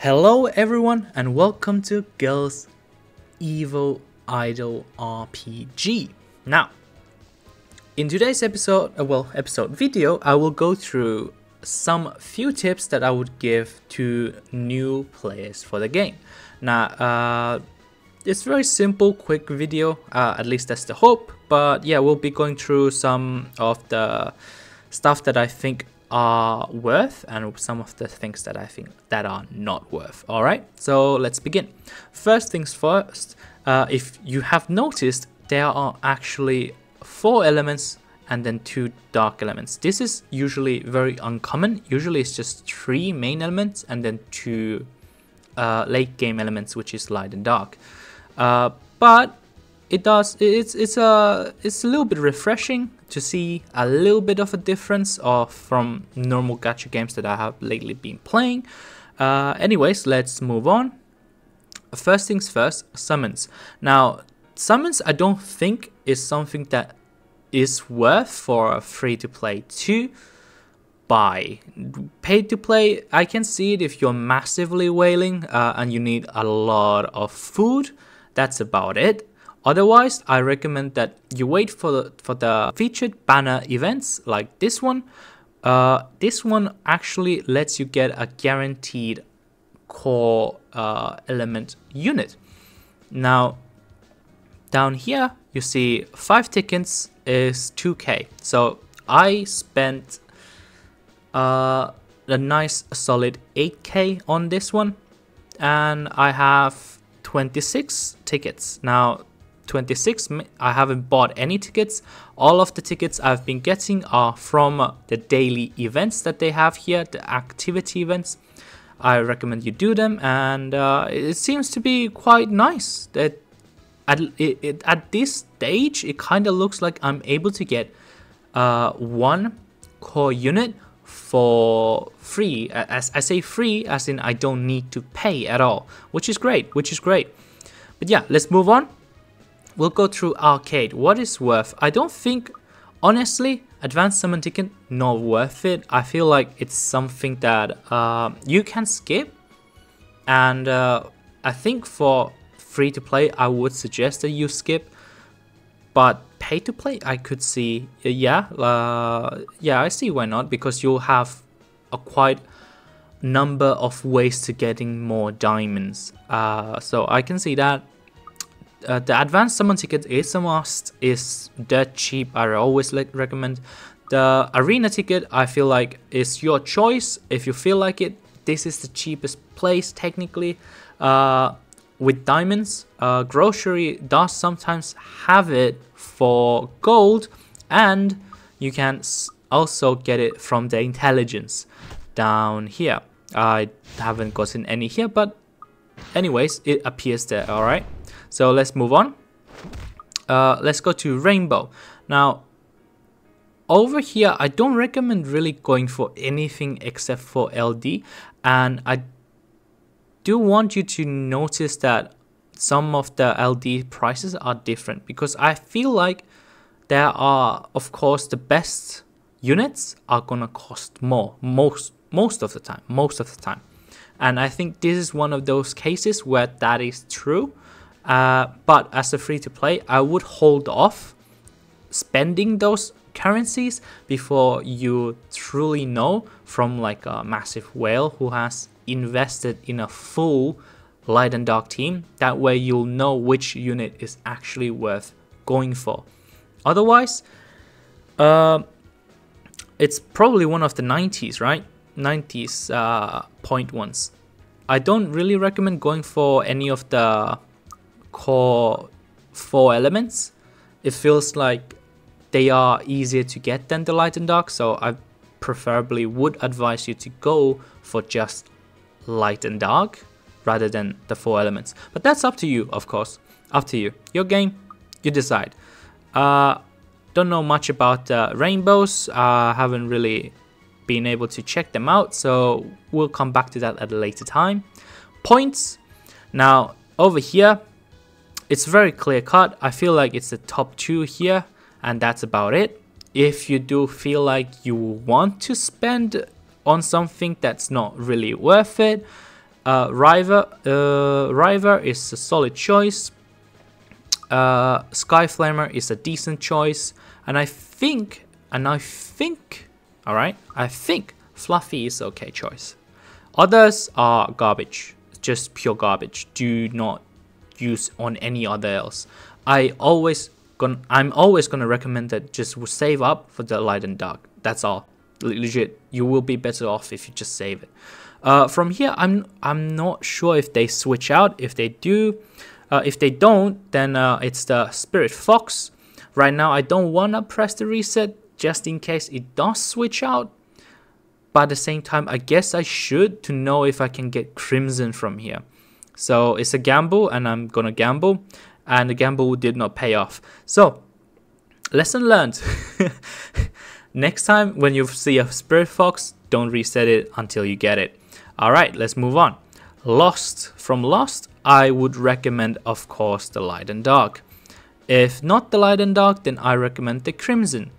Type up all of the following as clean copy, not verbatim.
Hello everyone and welcome to Girls Evil Idol RPG. Now, in today's episode video, I will go through some few tips that I would give to new players for the game. Now, it's very simple, quick video, at least that's the hope, but yeah, we'll be going through some of the stuff that I think are worth and some of the things that I think that are not worth. All right, so let's begin. First things first, if you have noticed, there are actually 4 elements and then 2 dark elements. This is usually very uncommon. Usually it's just 3 main elements and then 2 late game elements, which is light and dark. But it's a little bit refreshing to see a little bit of a difference from normal gacha games that I have lately been playing. Anyways, let's move on. First things first, summons. Now, summons I don't think is something that is worth for a free-to-play to buy. Pay-to-play, I can see it if you're massively whaling and you need a lot of food. That's about it. Otherwise, I recommend that you wait for the featured banner events like this one. This one actually lets you get a guaranteed core element unit. Now, down here, you see 5 tickets is 2k. So I spent a nice solid 8k on this one. And I have 26 tickets. Now, 26, I haven't bought any tickets. All of the tickets I've been getting are from the daily events that they have here, the activity events. I recommend you do them, and it seems to be quite nice. That at this stage, it kind of looks like I'm able to get 1 core unit for free. As I say free, as in I don't need to pay at all, which is great. But yeah, let's move on. We'll go through arcade. What is worth? I don't think, honestly, advanced summon ticket not worth it. I feel like it's something that you can skip, and I think for free to play, I would suggest that you skip. But pay to play, I could see, yeah, I see why not, because you'll have a quite number of ways to getting more diamonds. So I can see that. The advanced summon ticket is a must, is dirt cheap. I always recommend. The arena ticket, I feel like, is your choice. If you feel like it, this is the cheapest place technically. With diamonds, grocery does sometimes have it for gold, and you can also get it from the intelligence down here. I haven't gotten any here, but anyways, it appears there. All right. So let's move on. Let's go to rainbow. Now, over here, I don't recommend really going for anything except for LD. And I do want you to notice that some of the LD prices are different, because I feel like there are, of course, the best units are gonna cost more most of the time. And I think this is one of those cases where that is true. But as a free-to-play, I would hold off spending those currencies before you truly know from like a massive whale who has invested in a full light and dark team. That way you'll know which unit is actually worth going for. Otherwise, it's probably one of the 90s, right? 90s point ones. I don't really recommend going for any of the core 4 elements. It feels like they are easier to get than the light and dark, so I preferably would advise you to go for just light and dark rather than the 4 elements. But that's up to you, of course. Up to you. Your game, you decide. Don't know much about rainbows. Haven't really been able to check them out, so we'll come back to that at a later time. Points. Now, over here, it's very clear cut. I feel like it's the top 2 here, and that's about it. If you do feel like you want to spend on something that's not really worth it, River is a solid choice. Sky Flamer is a decent choice, and I think, alright, I think Fluffy is okay choice. Others are garbage, just pure garbage. Do not use on any other else. I'm always gonna recommend that just save up for the light and dark. That's all. Legit, you will be better off if you just save it. From here, I'm not sure if they switch out. If they do, if they don't, then it's the Spirit Fox. Right now, I don't wanna press the reset just in case it does switch out. But at the same time, I guess I should to know if I can get Crimson from here. So it's a gamble, and I'm gonna gamble, and the gamble did not pay off. So lesson learned. Next time when you see a Spirit Fox, don't reset it until you get it. Alright, let's move on. Lost. From Lost, I would recommend, of course, the Light and Dark. If not the Light and Dark, then I recommend the Crimson.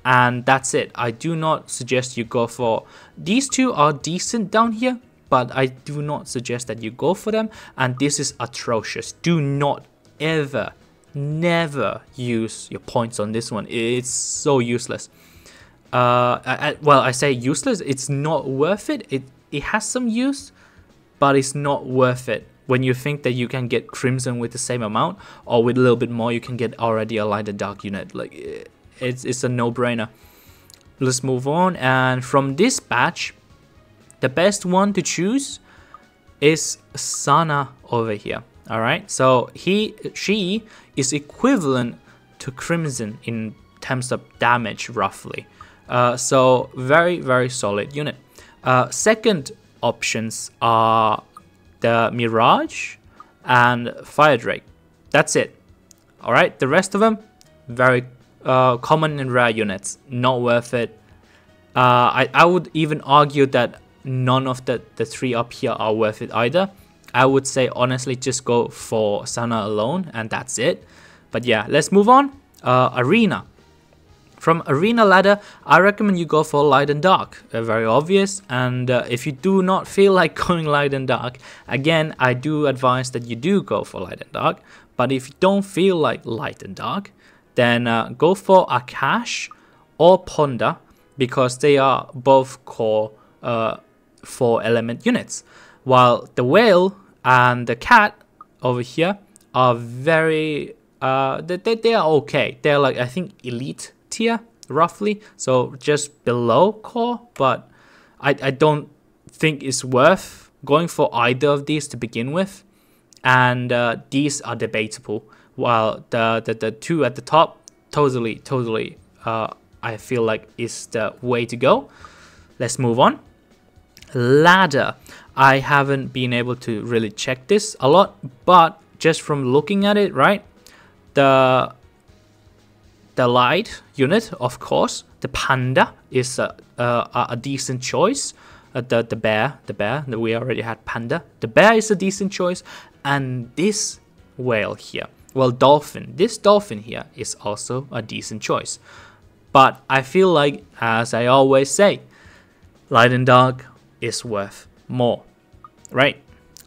And that's it. I do not suggest you go for... These two are decent down here, but I do not suggest that you go for them. And this is atrocious. Do not ever, never use your points on this one. It's so useless. Well, I say useless. It's not worth it. It has some use, but it's not worth it. When you think that you can get Crimson with the same amount, or with a little bit more, you can get already a Light and Dark unit. Like... It's a no-brainer. Let's move on. And from this batch, the best one to choose is Sana over here. All right. So she is equivalent to Crimson in terms of damage, roughly. So very, very solid unit. Second options are the Mirage and Fire Drake. That's it. All right. The rest of them, very common and rare units, not worth it. I would even argue that none of the three up here are worth it either. I would say honestly just go for Sana alone, and that's it. But yeah, let's move on. Arena. From Arena ladder, I recommend you go for Light and Dark. Very obvious. And if you do not feel like going Light and Dark, again, I do advise that you do go for Light and Dark. But if you don't feel like Light and Dark, then go for Akash or Ponda, because they are both core 4-element units. While the Whale and the Cat over here are very... they are okay. They're like, I think, elite tier, roughly. So just below core, but I don't think it's worth going for either of these to begin with. And these are debatable. While the two at the top, totally, I feel like is the way to go. Let's move on. Ladder. I haven't been able to really check this a lot, but just from looking at it, right? The light unit, of course. The Panda is a decent choice. The bear, that we already had Panda. The bear is a decent choice, and this whale here. Well, dolphin. This dolphin here is also a decent choice. But I feel like, as I always say, Light and Dark is worth more. Right?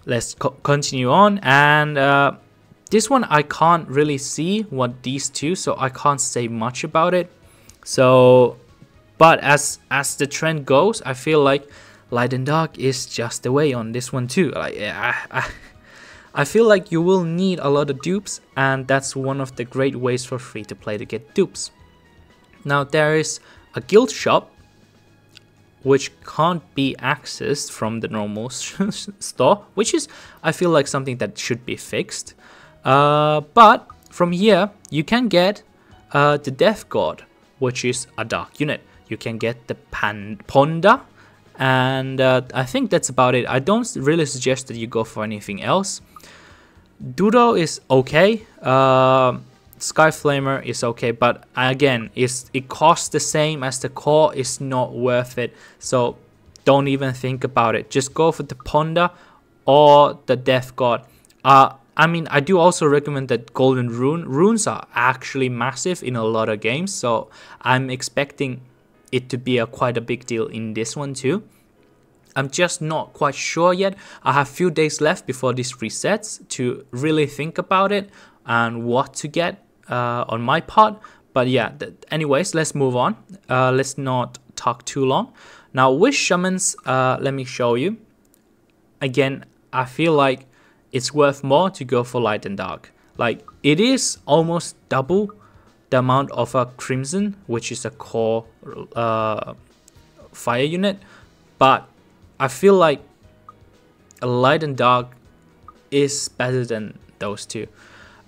Let's continue on. And this one I can't really see what these two, so I can't say much about it. So, but as the trend goes, I feel like Light and Dark is just the way on this one too. Like, I feel like you will need a lot of dupes, and that's one of the great ways for free to play to get dupes. Now there is a guild shop which can't be accessed from the normal store, which is, I feel like, something that should be fixed. But from here you can get the Death God, which is a dark unit. You can get the Ponda, and I think that's about it. I don't really suggest that you go for anything else. Doodle is okay. Sky Flamer is okay, but again, it costs the same as the core. It's not worth it, so don't even think about it. Just go for the Ponda or the Death God. I mean, I do also recommend that Golden Rune. Runes are actually massive in a lot of games, so I'm expecting it to be quite a big deal in this one too. I'm just not quite sure yet. I have few days left before this resets to really think about it and what to get on my part. But yeah, anyways, let's move on. Let's not talk too long. Now, with shamans, let me show you. Again, I feel like it's worth more to go for light and dark. Like, it is almost double the amount of a crimson, which is a core fire unit, but I feel like a light and dark is better than those two.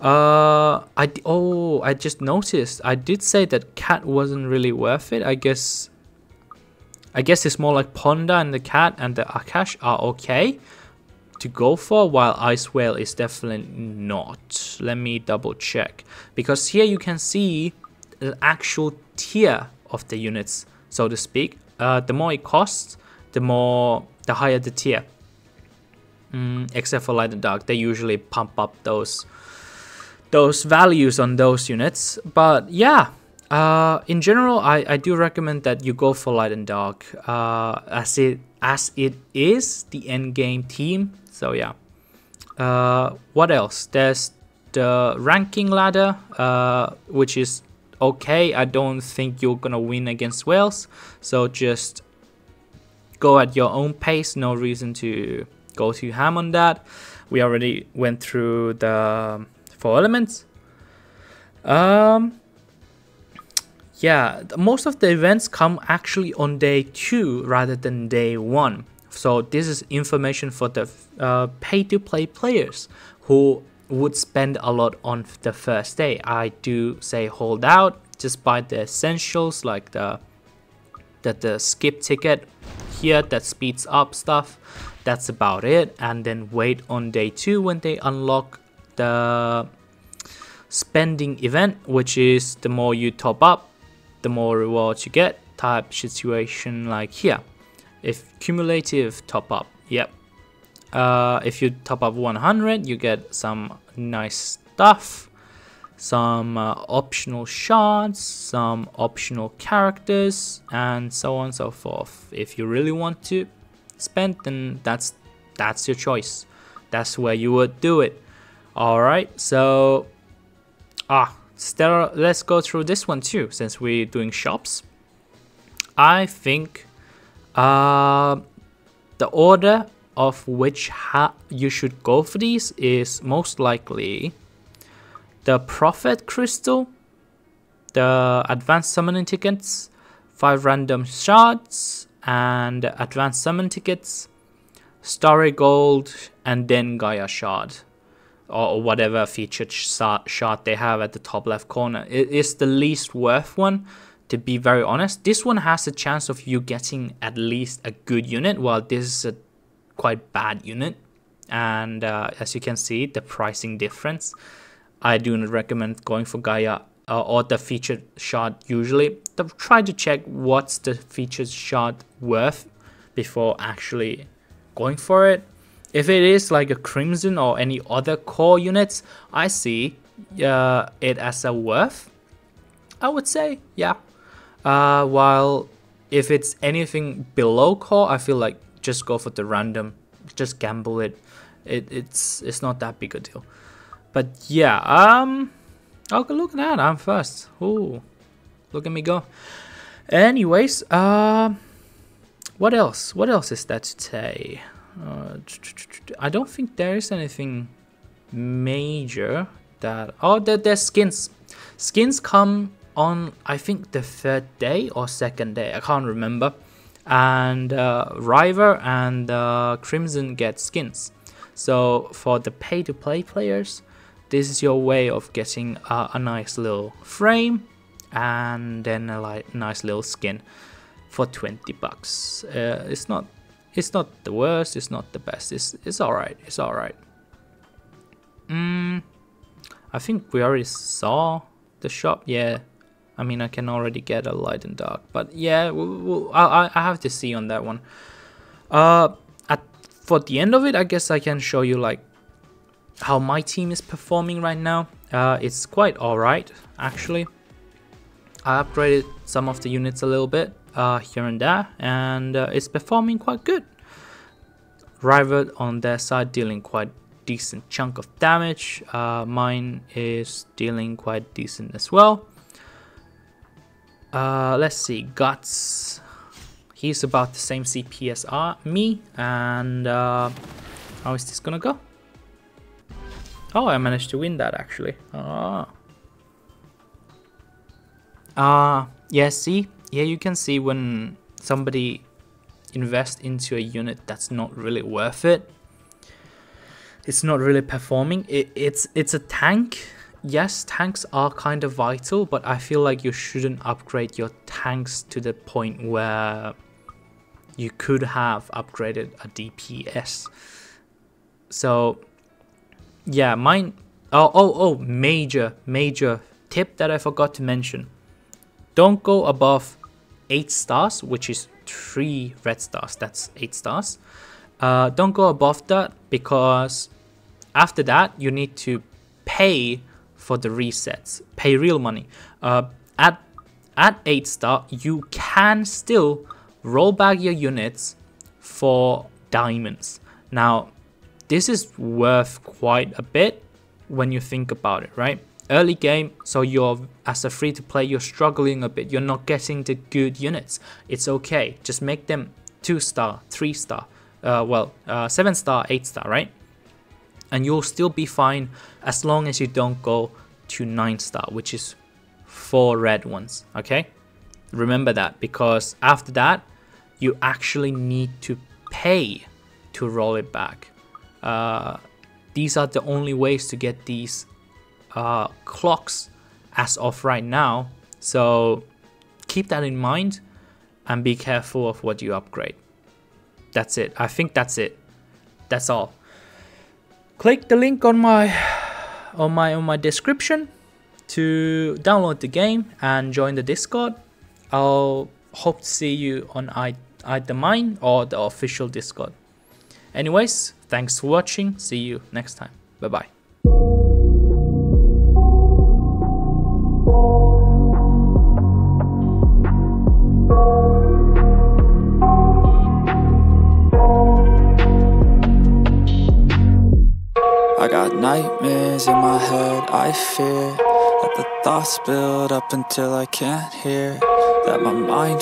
I just noticed I did say that cat wasn't really worth it. I guess it's more like Ponda and the cat and the Akash are okay to go for, while Ice Whale is definitely not. Let me double check, because here you can see the actual tier of the units, so to speak. The more it costs, the higher the tier. Except for light and dark, they usually pump up those values on those units. But yeah, in general, I do recommend that you go for light and dark, as it is the end game team. So yeah. What else? There's the ranking ladder, which is okay. I don't think you're gonna win against whales, so just go at your own pace. No reason to go too ham on that. We already went through the 4 elements. Yeah, most of the events come actually on day 2 rather than day 1. So this is information for the pay-to-play players who would spend a lot on the first day. I do say hold out, just buy the essentials like the skip ticket here that speeds up stuff. That's about it, and then wait on day 2 when they unlock the spending event, which is the more you top up, the more rewards you get type situation, like here. If cumulative top up, yep. If you top up 100, you get some nice stuff, some optional shards, some optional characters, and so on and so forth. If you really want to spend, then that's your choice. That's where you would do it. Alright, so let's go through this one too, since we're doing shops. I think the order of which you should go for these is most likely the Prophet Crystal, the Advanced Summoning Tickets, 5 Random Shards, and Advanced Summon Tickets, Starry Gold, and then Gaia Shard, or whatever featured shard they have at the top left corner. It is the least worth one, to be very honest. This one has a chance of you getting at least a good unit, while this is a quite bad unit. And as you can see, the pricing difference. I do not recommend going for Gaia or the featured shard usually. Try to check what's the featured shard worth before actually going for it. If it is like a Crimson or any other core units, I see it as a worth, I would say, yeah. While if it's anything below core, I feel like just go for the random, just gamble it. It's not that big a deal. But yeah, oh, look at that, I'm first. Ooh, look at me go. Anyways, what else? What else is there to say? I don't think there is anything major that... Oh, there's skins. Skins come on, I think, the 3rd day or 2nd day. I can't remember. And River and Crimson get skins. So for the pay-to-play players, this is your way of getting a nice little frame and then a nice little skin for 20 bucks. It's not the worst, it's not the best, it's alright, it's alright. I think we already saw the shop, yeah. I mean, I can already get a light and dark, but yeah, I have to see on that one. For the end of it, I guess I can show you like how my team is performing right now. It's quite alright, actually. I upgraded some of the units a little bit here and there, and it's performing quite good. Rivet on their side dealing quite decent chunk of damage. Mine is dealing quite decent as well. Let's see, Guts. He's about the same CP as me, and how is this gonna go? Oh, I managed to win that actually. Yeah, see? Yeah, you can see when somebody invests into a unit that's not really worth it. It's not really performing. It's a tank. Yes, tanks are kind of vital, but I feel like you shouldn't upgrade your tanks to the point where you could have upgraded a DPS. So yeah, mine. Major tip that I forgot to mention. Don't go above 8 stars, which is 3 red stars. That's 8 stars. Don't go above that, because after that you need to pay for the resets. Pay real money. At 8 star, you can still roll back your units for diamonds. Now, this is worth quite a bit when you think about it, right? Early game, so you're, as a free to play, you're struggling a bit. You're not getting the good units. It's okay. Just make them 2 star, 3 star, 7 star, 8 star, right? And you'll still be fine as long as you don't go to 9 star, which is 4 red ones, okay? Remember that, because after that, you actually need to pay to roll it back. These are the only ways to get these clocks as of right now, so keep that in mind and be careful of what you upgrade. That's it. I think that's it. That's all. Click the link on my description to download the game and join the Discord. I'll hope to see you on either mine or the official Discord. Anyways, thanks for watching. See you next time. Bye bye. I got nightmares in my head, I fear that the thoughts build up until I can't hear, that my mind